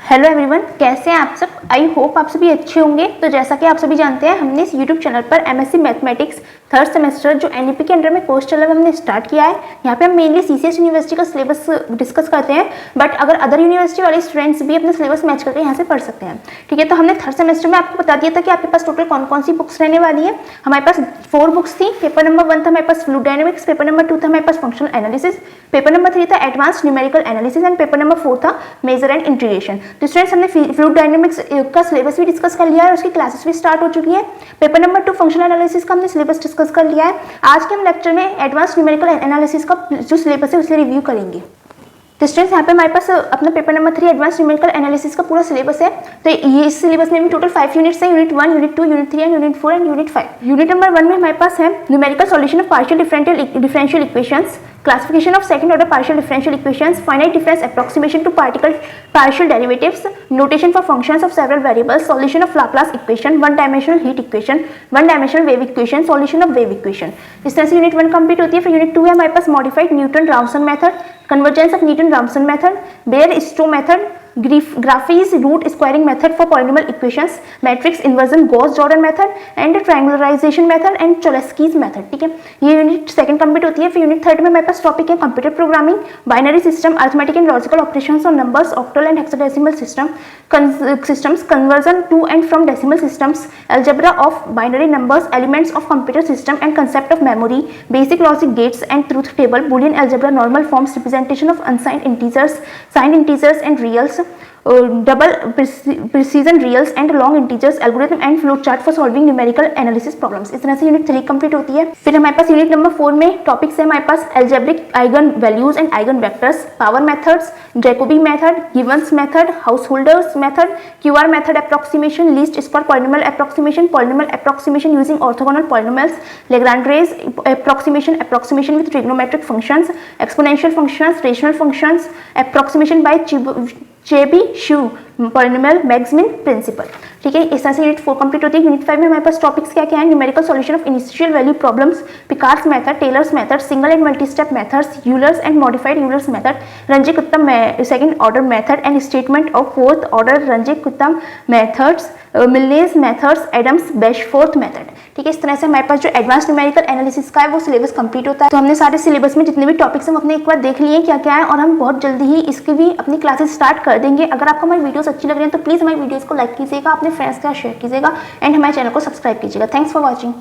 Hello everyone, कैसे हैं आप सब। आई होप आप सभी अच्छे होंगे। तो जैसा कि आप सभी जानते हैं, हमने इस यूट्यूब चैनल पर एमएससी मैथमेटिक्स थर्ड सेमेस्टर जो एनईपी के अंडर में कोर्स चला है हमने स्टार्ट किया है। यहाँ पे हम मेनली सीसीएस यूनिवर्सिटी का सिलेबस डिस्कस करते हैं, बट अगर अदर यूनिवर्सिटी वाले स्टूडेंट्स भी अपना सिलेबस मैच करके यहाँ से पढ़ सकते हैं। ठीक है, तो हमने थर्ड सेमेस्टर में आपको बता दिया था कि आपके पास टोटल कौन कौन सी बुक्स रहने वाली है। हमारे पास 4 बुक्स थी। पेपर नंबर 1 था हमारे पास फ्लूइड डायनामिक्स, पेपर नंबर 2 था हमारे पास फंक्शनल एनालिसिस, पेपर नंबर 3 था advanced numerical analysis and paper number 4 था मेजर एंड इंटीग्रेशन। तो स्टूडेंट्स, हमने फ्लूइड डायनामिक्स का सिलेबस भी डिस्कस कर लिया है और उसकी क्लासेस भी स्टार्ट हो चुकी है। पेपर नंबर 2 फंक्शनल एनालिसिस का हमने सिलेबस डिस्कस कर लिया है। आज के हम लेक्चर में एडवांस्ड न्यूमेरिकल एनालिसिस का जो सिलेबस है उसे रिव्यू करेंगे। तो स्टूडेंट्स, यहाँ पे हमारे पास अपना paper number 3 advance numerical analysis का पूरा सिलेबस है। तो ये इस सिलेबस में भी टोटल 5 यूनिट्स है, unit 1, unit 2, unit 3 and unit 4 and unit 5। Unit number 1 में हमारे पास है numerical solution of partial differential equations, classification of second order partial differential equations, finite difference approximation to partial derivatives, notation for functions of several variables, solution of Laplace equation, one dimensional heat equation, one dimensional wave equation, solution of wave equation। इस तरह से unit 1 complete होती है। फिर unit 2 है हमारे पास modified Newton Raphson method, convergence of Newton Raphson method, Bairstow method, Graphi's root squaring method for polynomial equations, matrix inversion Gauss-Jordan method and triangularization method and Cholesky's method। ठीक है, ये unit 2 complete होती है। फिर unit 3 में हमारे पास topic है computer programming, binary system, arithmetic and logical operations on numbers, octal and hexadecimal systems, conversion to and from decimal systems, algebra of binary numbers, elements of computer system and concept of memory, basic logic gates and truth table, Boolean algebra, normal forms, representation of unsigned integers, signed integers and reals, double precision reals and long integers, algorithm and flow chart for solving numerical analysis problems। इस तरह से unit 3 complete होती है। फिर हमारे पास unit number 4 में topics है हमारे पास algebraic eigen values and eigen vectors, power methods, Jacobi method, Givens method, Householder's method, QR method approximation, least square polynomial approximation using orthogonal polynomials, Legendre approximation with trigonometric functions, exponential functions, rational functions, approximation by Chebyshev polynomial maximum principle. ठीक है, इस तरह से unit 4 complete होती है। Unit 5 में हमारे पास topics क्या क्या है, numerical solution of initial value problems, Picard's method, Taylor's method, single and multi step methods, Euler's and modified Euler's method, Runge Kutta second order method and statement of fourth order Runge Kutta methods, Milne's methods, Adams Bashforth method. ठीक है, इस तरह से हमारे पास जो advance numerical analysis का है वो सिलेबस कंप्लीट होता है। तो हमने सारे सिलेबस में जितने भी टॉपिक्स हम अपने एक बार देख लिए क्या क्या है, और हम बहुत जल्दी ही इसकी भी अपनी क्लासेस स्टार्ट कर देंगे। अगर आपको हमारी वीडियोस अच्छी लग रही हैं तो प्लीज़ हमारी वीडियोस को लाइक कीजिएगा, अपने फ्रेंड्स के साथ शेयर कीजिएगा एंड हमारे चैनल को सब्सक्राइब कीजिएगा। Thanks for watching.